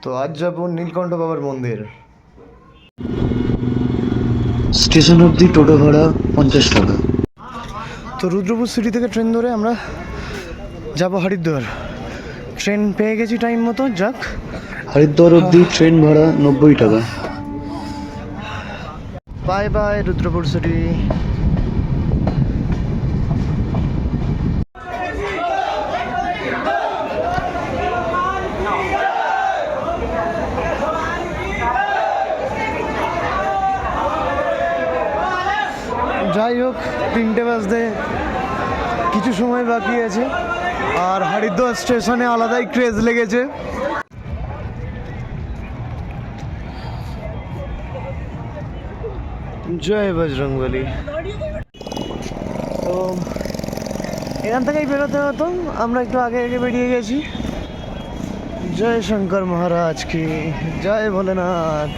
তো আজ যাবো নীলকণ্ঠ বাবার মন্দির। স্টেশন অবধি টোটো ভাড়া 50 টাকা। তো রুদ্রপুর সিটি থেকে ট্রেন ধরে আমরা যাবো হরিদ্বার। ট্রেন পেয়ে গেছি টাইম মতো, যাক। হরিদ্বার অবধি ট্রেন ভাড়া 90 টাকা। Bye bye Rudrapur city. যাই হোক, 3টে বাজতে কিছু সময় বাকি আছে, আর হরিদ্বার স্টেশনে আলাদাই ক্রেজ লেগেছে। জয় বজরংবলী। তো এখান থেকেই বেরোতে হতো, আমরা একটু আগে আগে বেরিয়ে গেছি। জয় শঙ্কর মহারাজ কি, জয় ভোলেনাথ।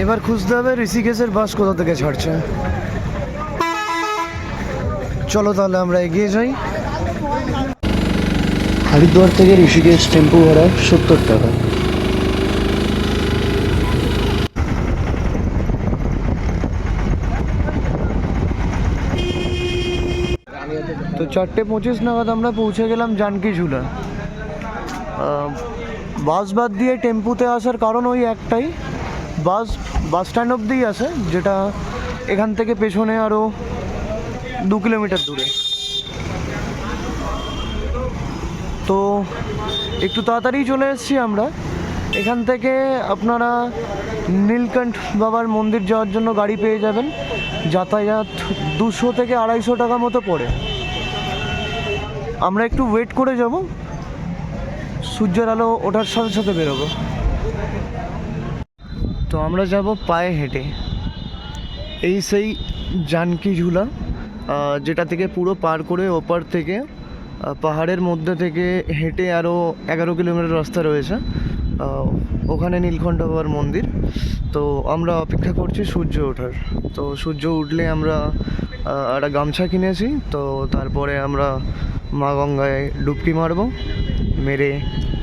এবার খুঁজতে হবে ঋষিকেশের বাস কোথা থেকে ছাড়ছে। চলো তাহলে আমরা এগিয়ে যাই। হরিদ্বার থেকে ঋষিকেশ টেম্পো ভাড়া 70 টাকা। তো 4:25 নাগাদ আমরা পৌঁছে গেলাম জানকী ঝুলা। বাস বাদ দিয়ে টেম্পুতে আসার কারণ ওই একটাই, বাস স্ট্যান্ড অবধিই আসে, যেটা এখান থেকে পেছনে আরও 2 কিলোমিটার দূরে। তো একটু তাড়াতাড়ি চলে এসেছি আমরা। এখান থেকে আপনারা নীলকণ্ঠ বাবার মন্দির যাওয়ার জন্য গাড়ি পেয়ে যাবেন। যাতায়াত 200 থেকে 250 টাকা মতো পড়ে। আমরা একটু ওয়েট করে যাব, সূর্যের আলো ওঠার সাথে সাথে বেরোবো। তো আমরা যাব পায়ে হেঁটে। এই সেই জানকী ঝুলা, যেটা থেকে পুরো পার করে ওপার থেকে পাহাড়ের মধ্যে থেকে হেঁটে আরও 11 কিলোমিটার রাস্তা রয়েছে, ওখানে নীলকণ্ঠ বাবার মন্দির। তো আমরা অপেক্ষা করছি সূর্য ওঠার। তো সূর্য উঠলে আমরা একটা গামছা কিনেছি, তো তারপরে আমরা মা গঙ্গায় ডুবকি মারবো। মেরে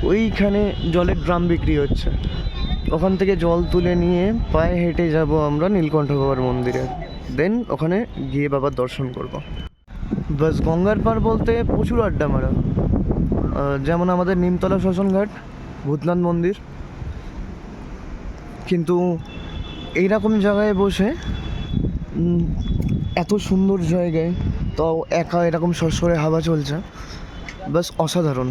ওইখানে জলের ড্রাম বিক্রি হচ্ছে, ওখান থেকে জল তুলে নিয়ে পায়ে হেঁটে যাব আমরা নীলকণ্ঠ বাবার মন্দিরে। দেন ওখানে গিয়ে বাবার দর্শন করব। বাস গঙ্গার পার বলতে প্রচুর আড্ডা মারা, যেমন আমাদের নিমতলা শ্মশানঘাট, ভূতনাথ মন্দির। কিন্তু এইরকম জায়গায় বসে, এত সুন্দর জায়গায়, তাও একা এরকম সরসরে হাওয়া চলছে, বাস অসাধারণ।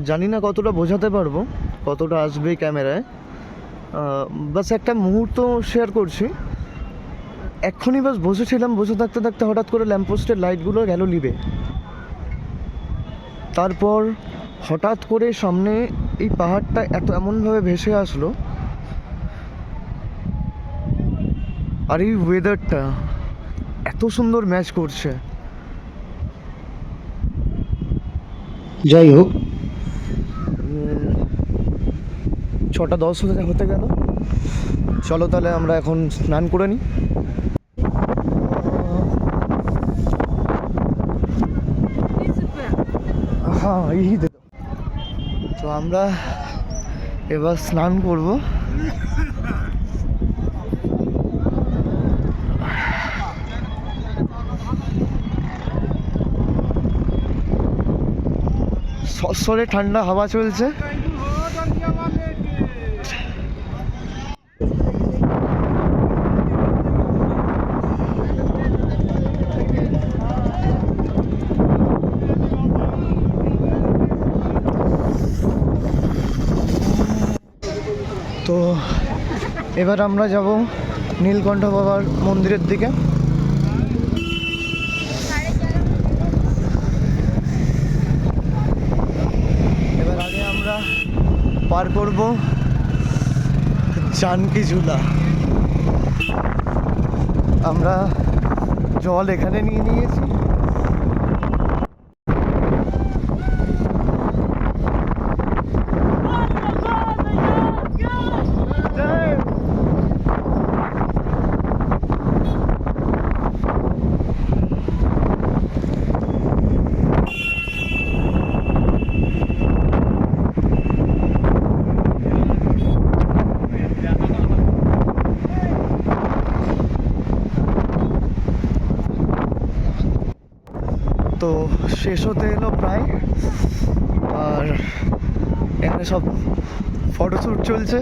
জানি না কতটা বোঝাতে পারবো, কতটা আসবে ক্যামেরায়। বাস একটা মুহূর্ত শেয়ার করছি। এক্ষুনি বাস বসেছিলাম, বসে থাকতে থাকতে হঠাৎ করে ল্যাম্পপোস্টের লাইটগুলো গেল নিভে। তারপর হঠাৎ করে সামনে এই পাহাড়টা এমনভাবে ভেসে আসলো, আর এই ওয়েদারটা এত সুন্দর ম্যাচ করছে। যাই হোক, 6:10 হতে গেল। চলো তাহলে আমরা এখন স্নান করে নিই। হ্যাঁ, এই তো আমরা এবার স্নান করব। সরসরে ঠান্ডা হাওয়া চলছে। তো এবার আমরা যাব নীলকণ্ঠ বাবার মন্দিরের দিকে। এবার আগে আমরা পার করব জানকী ঝুলা। আমরা জল এখানে নিয়ে নিয়েছি। তো শেষ হতে এলো প্রায়। আর এখানে সব ফটোশ্যুট চলছে।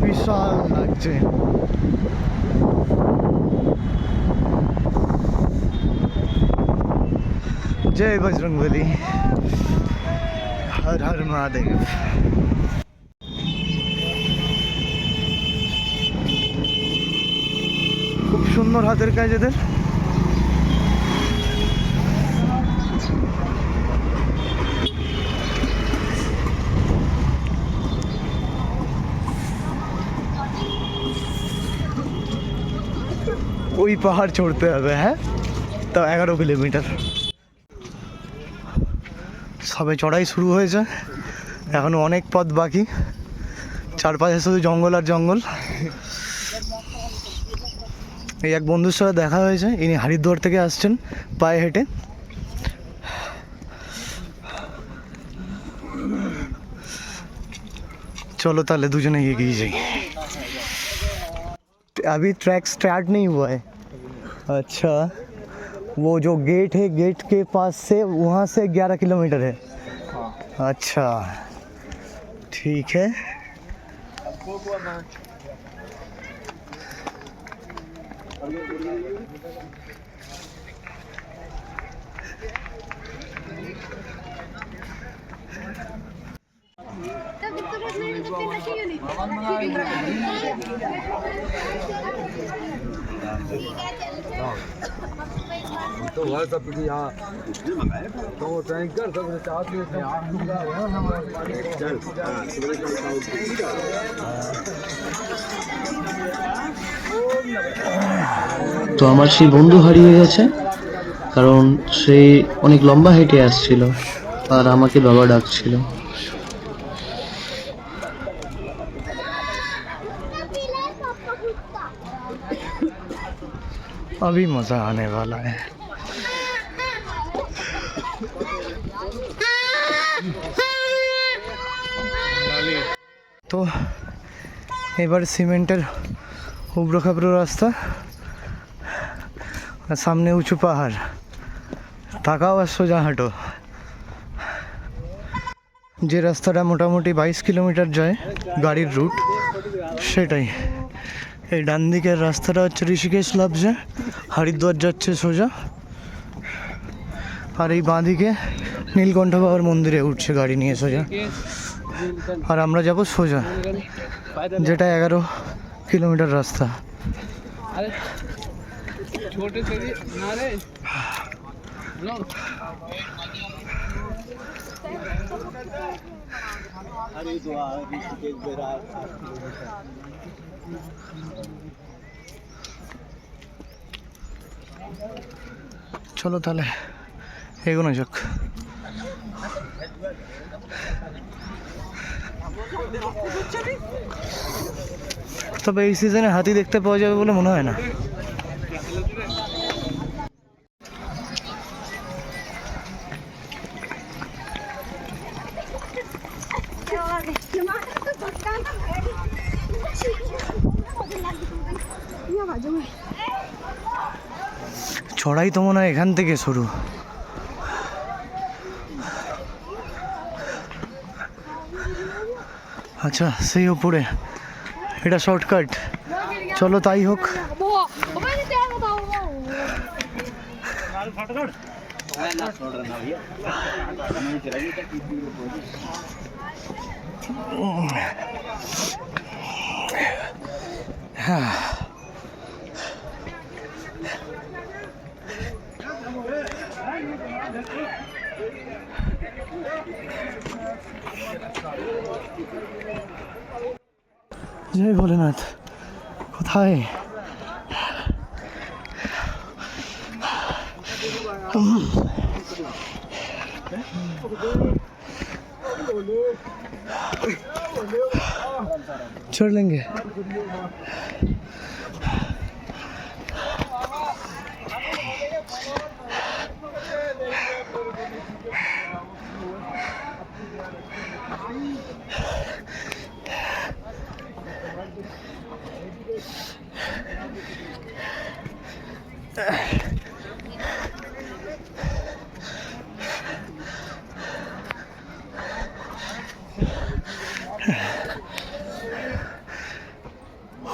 বিশাল লাগছে। जय बजरंगबली, हर हर महादेव। খুব সুন্দর হাতের কাজ এদের। ওই পাহাড় চড়তে হবে, হ্যাঁ, তাও 11 কিলোমিটার। সবে চড়াই শুরু হয়েছে, এখনো অনেক পথ বাকি। চারপাশে শুধু জঙ্গল আর জঙ্গল। এই এক বন্ধুর সাথে দেখা হয়েছে, ইনি হরিদ্বার থেকে আসছেন পায়ে হেঁটে। चलो ताले दूजने एगिए जाई। अभी ट्रैक स्टार्ट नहीं हुआ है। अच्छा, वो जो गेट है, गेट के पास से वहाँ से 11 किलोमीटर है। अच्छा ठीक है। तो वह सब कुछ यहाँ तो टैंकर सब चाहते थे তো আমার সেই বন্ধু হারিয়ে গেছে, কারণ সে অনেক লম্বা হেঁটে আসছিল আর আমাকে বাবা ডাকছিল। अभी मज़ा आने वाला है। তো এবার সিমেন্টের উবড়ো খাবড়ো রাস্তা, আর সামনে উঁচু পাহাড়। তাকাও আর সোজা হাঁটো। যে রাস্তাটা মোটামুটি 22 কিলোমিটার যায় গাড়ির রুট, সেটাই। এই ডান দিকের রাস্তাটা হচ্ছে ঋষিকেশ লাভছে, হরিদ্বার যাচ্ছে সোজা। আর এই বাঁ দিকে নীলকণ্ঠ বাবার মন্দিরে উঠছে গাড়ি নিয়ে সোজা। আর আমরা যাব সোজা, যেটা 11 কিলোমিটার রাস্তা। চলো তাহলে এগোনো যাক। তবে এই সিজনে হাতি দেখতে পাওয়া যাবে বলে মনে হয় না। চড়াই তো মনে হয় এখান থেকে শুরু। আচ্ছা, সেই উপরে এটা শর্টকাট, চলো তাই হোক। হ্যাঁ, জয় ভোলেনাথ। কোথায়? चढ़ लेंगे।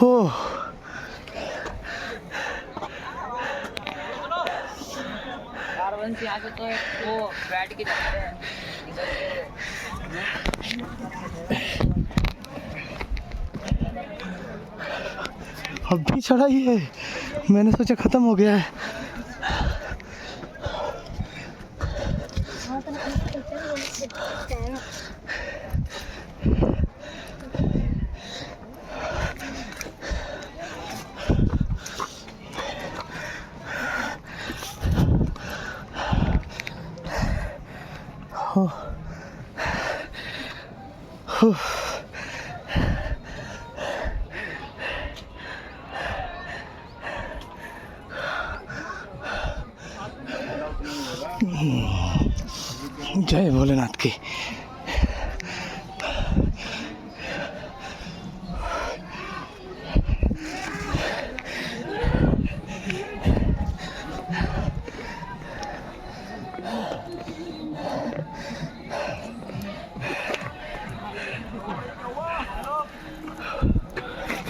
हो यहाँ से तो वो बैठ के जाते हैं इधर से। अब भी चढ़ाई है, मैंने सोचा खत्म हो गया है। हो हो जय भोलेनाथ की।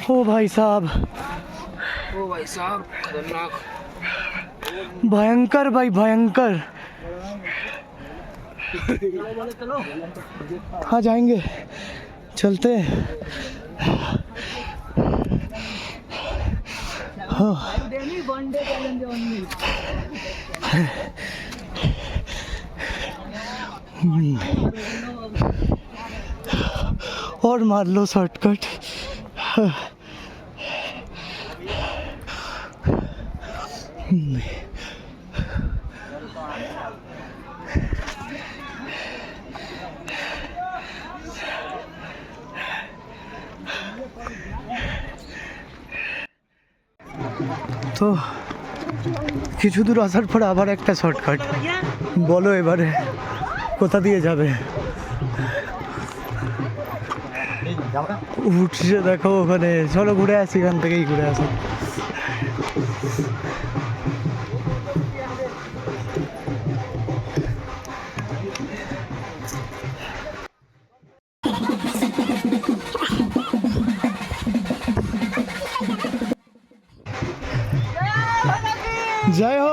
ओ भाई साहब, ओ भाई साहब खतरनाक। भयंकर भाई भयंकर। हाँ जाएंगे, चलते हैं। हाँ और मार लो शॉर्टकट। তো কিছু দূর আসার পর আবার একটা শর্টকাট, বলো এবারে কোথা দিয়ে যাবে? উঠছে দেখো ওখানে, চলো ঘুরে আসি, এখান থেকেই ঘুরে আসি। জয় হো।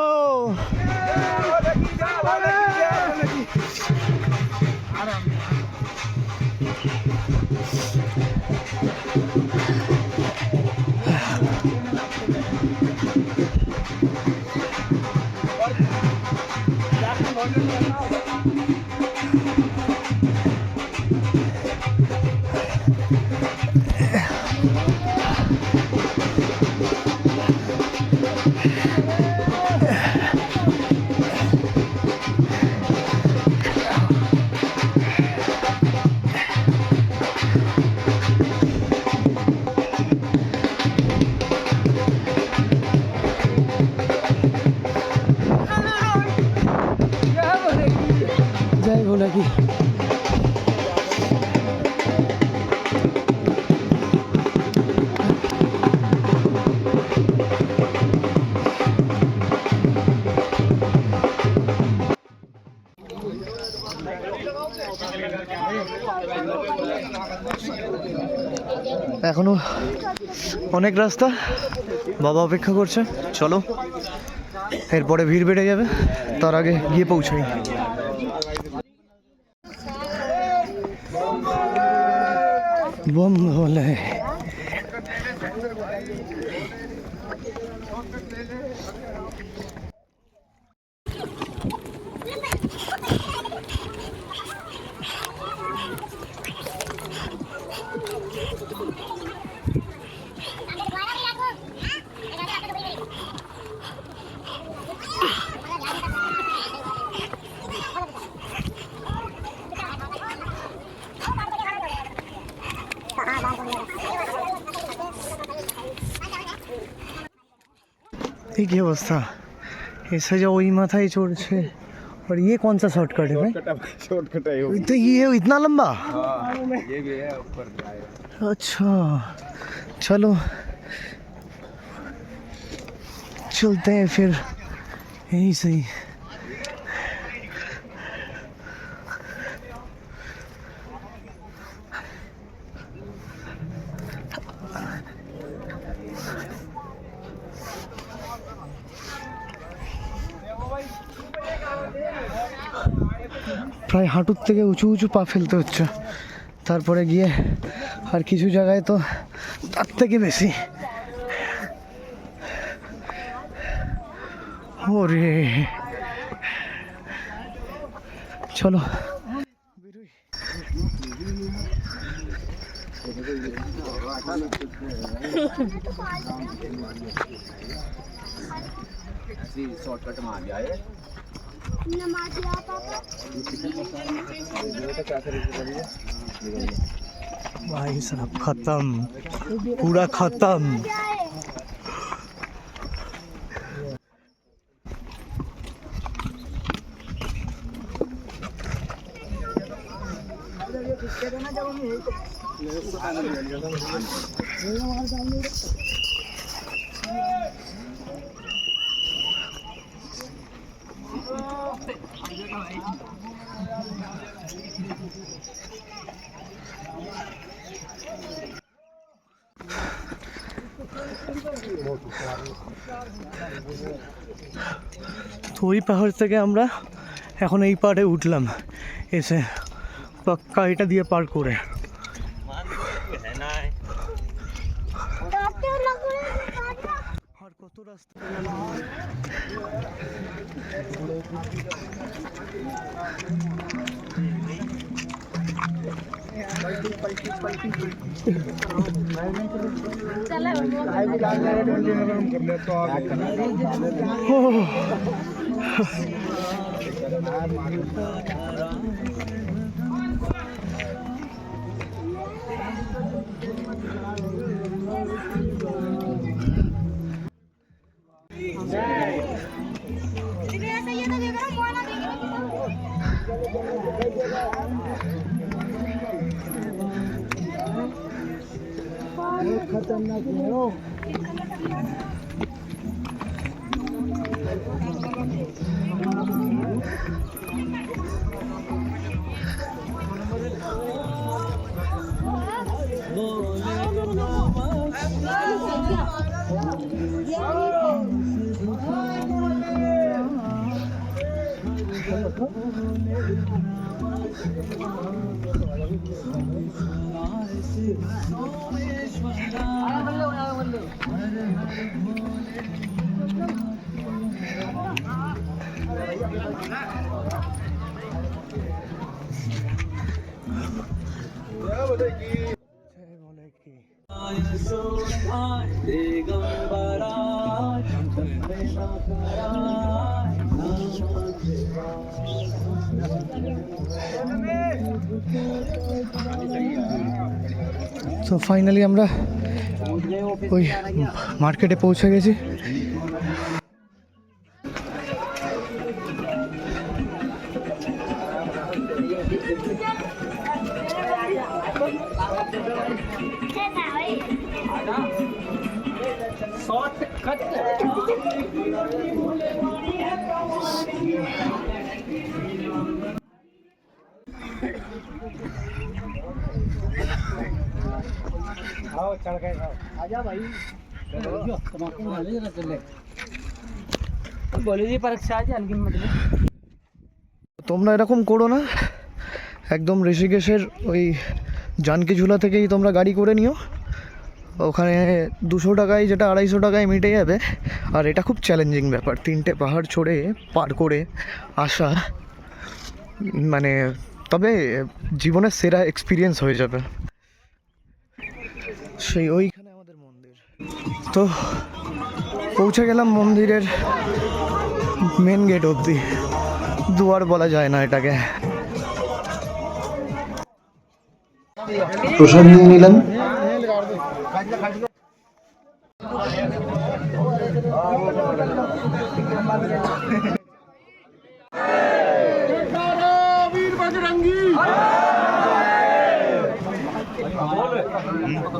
जय भोला की। এখনো অনেক রাস্তা, বাবা অপেক্ষা করছে, চলো। এরপরে ভিড় বেড়ে যাবে, তার আগে গিয়ে পৌঁছাই। বম ভোলে। ये क्या अवस्था, ऐसा जो वही माथा ही चढ़ছে। और ये कौन सा शॉर्टकट है भाई? शॉर्टकट है वो। तो ये इतना लंबा? हाँ, ये भी है ऊपर जाएगा। अच्छा चलो चलते हैं फिर, यही सही। প্রায় হাঁটুর থেকে উঁচু উঁচু পা ফেলতে হচ্ছে, তারপরে গিয়ে আর কিছু জায়গায় তো তার থেকে বেশি। ওরে চলো বেরোই। शॉर्टकट मार दिया है भाई साहब खत्म, पूरा खत्म। তো ওই পাহাড় থেকে আমরা এখন এই পাহাড়ে উঠলাম, এসে পাক্কা এটা দিয়ে পার করে। আর কত রাস্তা खतरनाक है वो। তো ফাইনালি আমরা ওই মার্কেটে পৌঁছে গেছি। आजा भाई তোমরা এরকম করো না, একদম ঋষিকেশের ওই জানকী ঝুলা থেকেই তোমরা গাড়ি করে নিও, ওখানে 200 টাকায় যেটা 250 টাকায় মিটে যাবে। আর এটা খুব চ্যালেঞ্জিং ব্যাপার, 3টে পাহাড় চড়ে পার করে আসা, মানে তবে জীবনের সেরা এক্সপিরিয়েন্স হয়ে যাবে। সেই ওইখানে আমাদের মন্দির, তো পৌঁছে গেলাম মন্দিরের মেন গেট অবধি, দুয়ার বলা যায় না এটাকে। প্রসাদ নিয়ে নিলাম।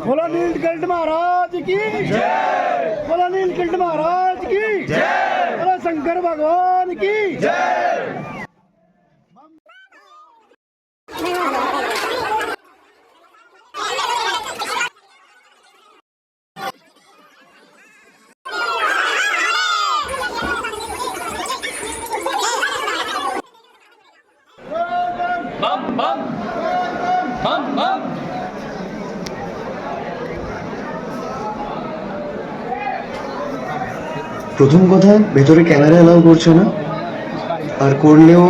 बोला नीलकंठ महाराज की जय, बोला नीलकंठ महाराज की जय, बोला शंकर भगवान की जय। প্রথম কথা, ভেতরে ক্যামেরা অ্যালাউ করছে না, আর করলেও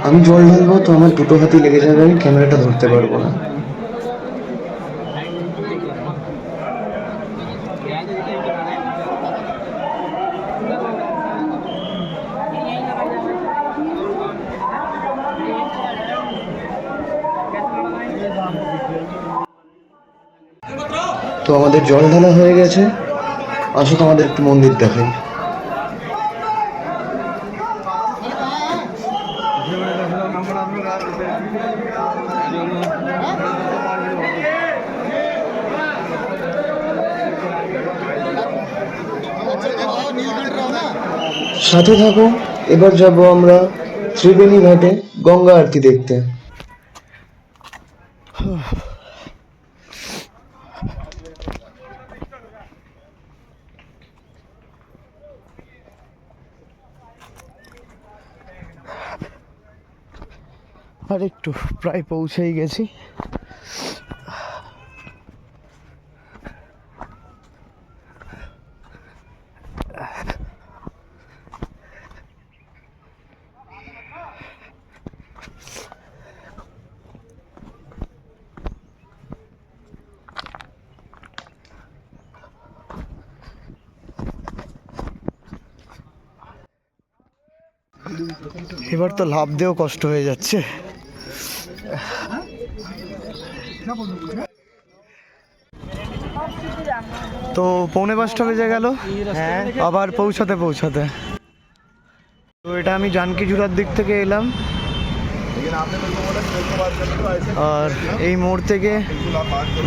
আমি জল ঢালবো তো আমার দুটো হাতই লেগে যাবে, আমি ক্যামেরাটা ধরতে পারবো না। তো আমাদের জল ঢালা হয়ে গেছে, আসো তোমাদের একটু মন্দির দেখাই। সাথে থাকো, এবার যাব আমরা ত্রিবেণী ঘাটে গঙ্গা আরতি দেখতে। আর একটু, প্রায় পৌঁছেই গেছি। এবার তো লাফ দিয়েও কষ্ট হয়ে যাচ্ছে। তো 4:45 বেজে গেল আবার পৌঁছাতে। তো এটা আমি জানকীঝুলার দিক থেকে এলাম, আর এই মোড় থেকে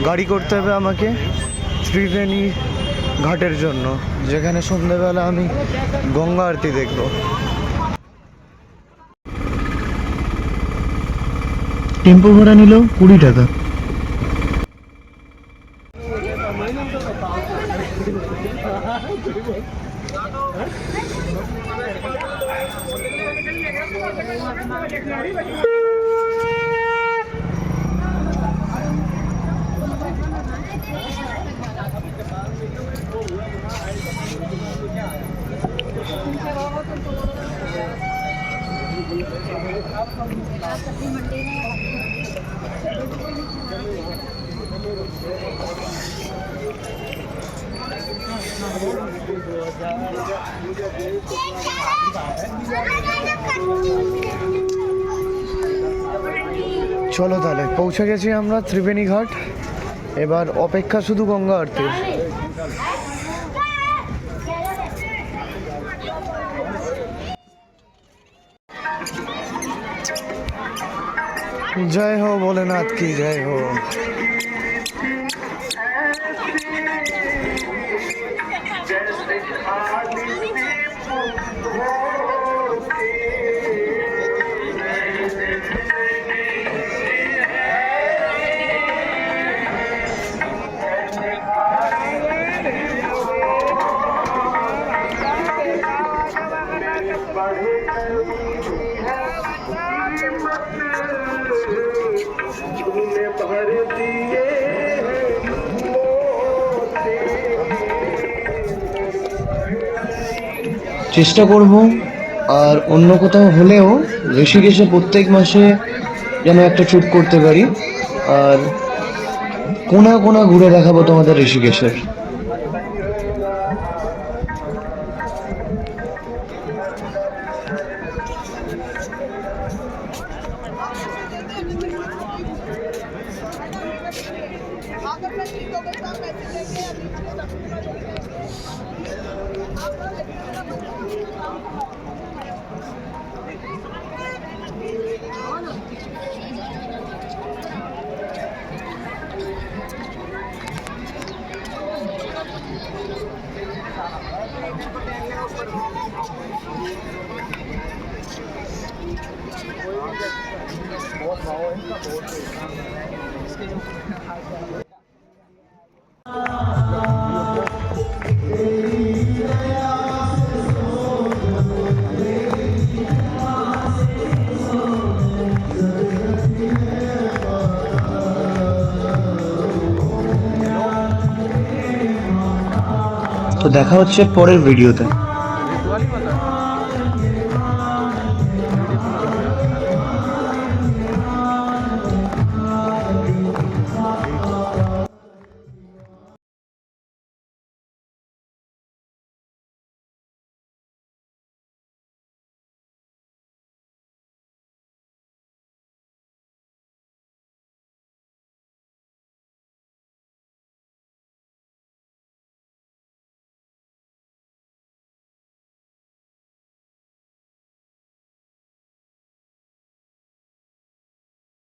গাড়ি করতে হবে আমাকে ত্রিবেণী ঘাটের জন্য, যেখানে সন্ধ্যেবেলা আমি গঙ্গা আরতি দেখব। টেম্পো ভাড়া নিল 20 টাকা। চলো তাহলে, পৌঁছে গেছি আমরা ত্রিবেণী ঘাট। এবার অপেক্ষা শুধু গঙ্গা আরতির। जय हो भोलेनाथ की जय हो। চেষ্টা করব আর অন্য কোথাও হলেও ঋষিকেশে প্রত্যেক মাসে যেন একটা ট্রিপ করতে পারি, আর কোনা কোনা ঘুরে দেখাবো তোমাদের ঋষিকেশের। তো দেখা হচ্ছে পরের ভিডিওতে।